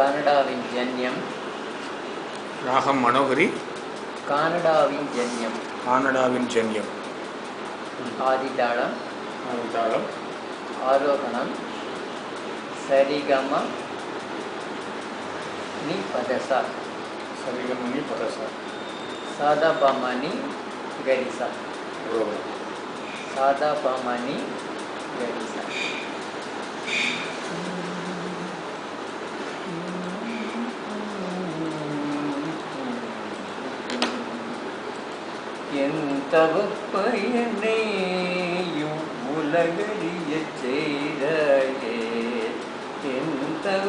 கனடாவின் ஜன்யம் ராகம் மனோகரி. கனடாவின் ஜன்யம் கானடாவின் ஜன்யம். ஆதிதாளம் ஆதிதாளம் ஆரோகணம் சரிகம நி பதசா சரிகமணி பதசா சாதாபமணி கரிசா ரோகம். சாதாபமணி கரிசா. எந்தவப்பயனையும் உலகறியச் செய்தாயே, எந்தவப்பயனையும்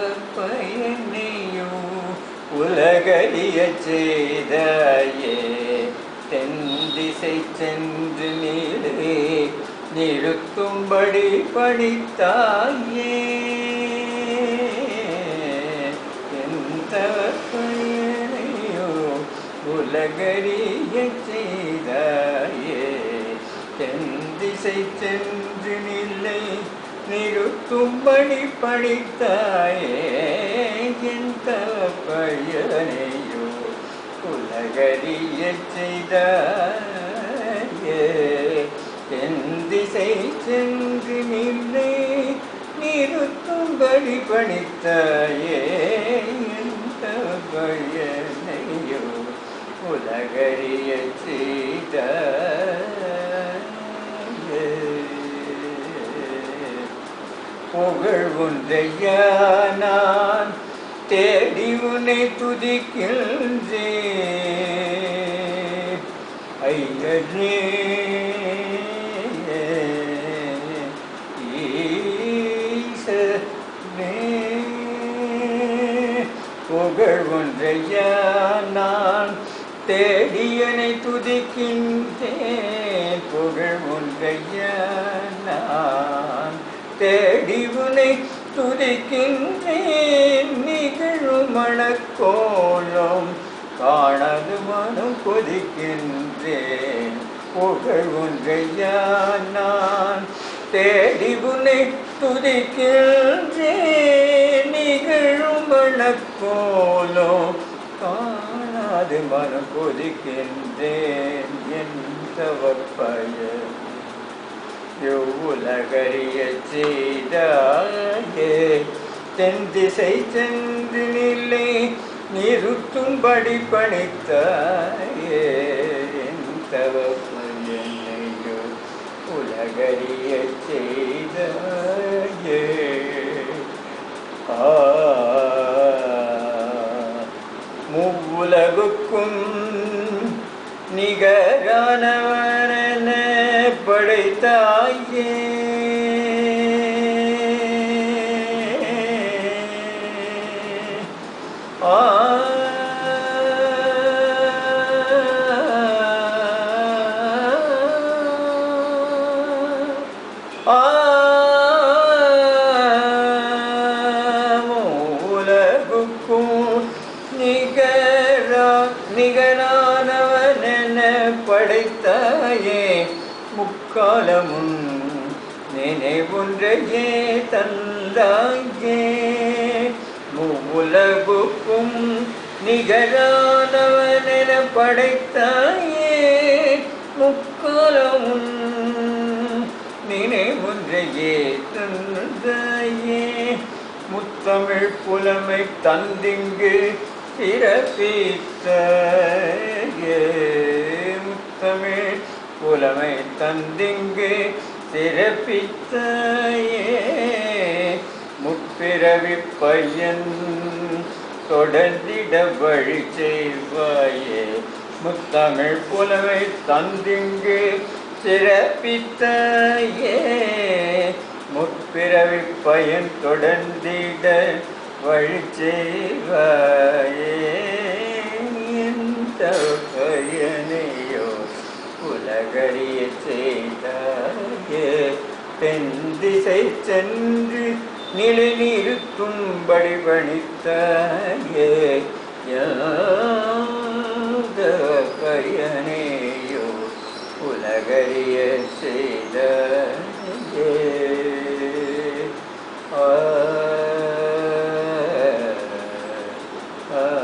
உலகறியச் செய்தாயே, தென் திசை சென்று நீளே நிறுத்தும்படி பணித்தாயே, எந்தவப்பயனையும் உலகறியச் செய்தாயே, தென் திசை சென்று நிலை நிறுத்தும்படி பணித்தாயே, என் தவப்பயனையோ உலகறியச் செய்தாயே, தென் திசை சென்று நிலை நிறுத்தும்படி பணித்தாயே, என் தவப்பயனையோ உலகறியச் செய்தாயே. புகழ் ஒன்றையா நான் தேடி உன்னை துதிக்கின்றேன் ஐயனே, ஈசனே. புகழ் ஒன்றையா நான் தேடியனை துதிக்கின்றேன், புகழ் ஒன்றையா நான் தேடி உனை துதிக்கின்றேன், நிகழும் மணக்கோலம் காணது மனம் கொதிக்கின்றேன், புகழ் ஒன்றையா நான் தேடி உனை துதிக்கின்றேன், நிகழும் மணக்கோலம் காணாது மனம் கொதிக்கின்றேன், என் தவப்பயன் உலகறியச் செய்தாயே, தென் திசை சென்று நிலை நிறுத்தும்படி பணித்தாயே, என் தவப்பயனையோ உலகறியச் செய்தாயே. முவ்வுலகுக்கும் நிகரானவன படைத்தாயே, உலகுக்கும் நிகரானவன படைத்தாயே, முக்காலமும் நினைவொன்றையே தந்தாயே, உலகுக்கும் நிகரானவன படைத்தாயே, முக்காலமும் நினைவொன்றையே தந்தாயே, முத்தமிழ் புலமை தந்திங்கு சிறப்பித்தாயே, முத்தமிழ் புலமை தந்திங்கு சிறப்பித்தாயே, முற்பிறவி பையன் தொடர்ந்திட வழி செய்வாயே, முத்தமிழ் புலமை தந்திங்கு சிறப்பித்தாயே, முற்பிறவி பயன் தொடர்ந்திட வழி செய்வாயே, என் தவப்பயனையோ உலகறியச் செய்தாயே, தென் திசை சென்று நிலை நிறுத்தும்படி பணித்தாயே, என் தவப்பயனையோ உலகறியச் செய்தாயே. ஆ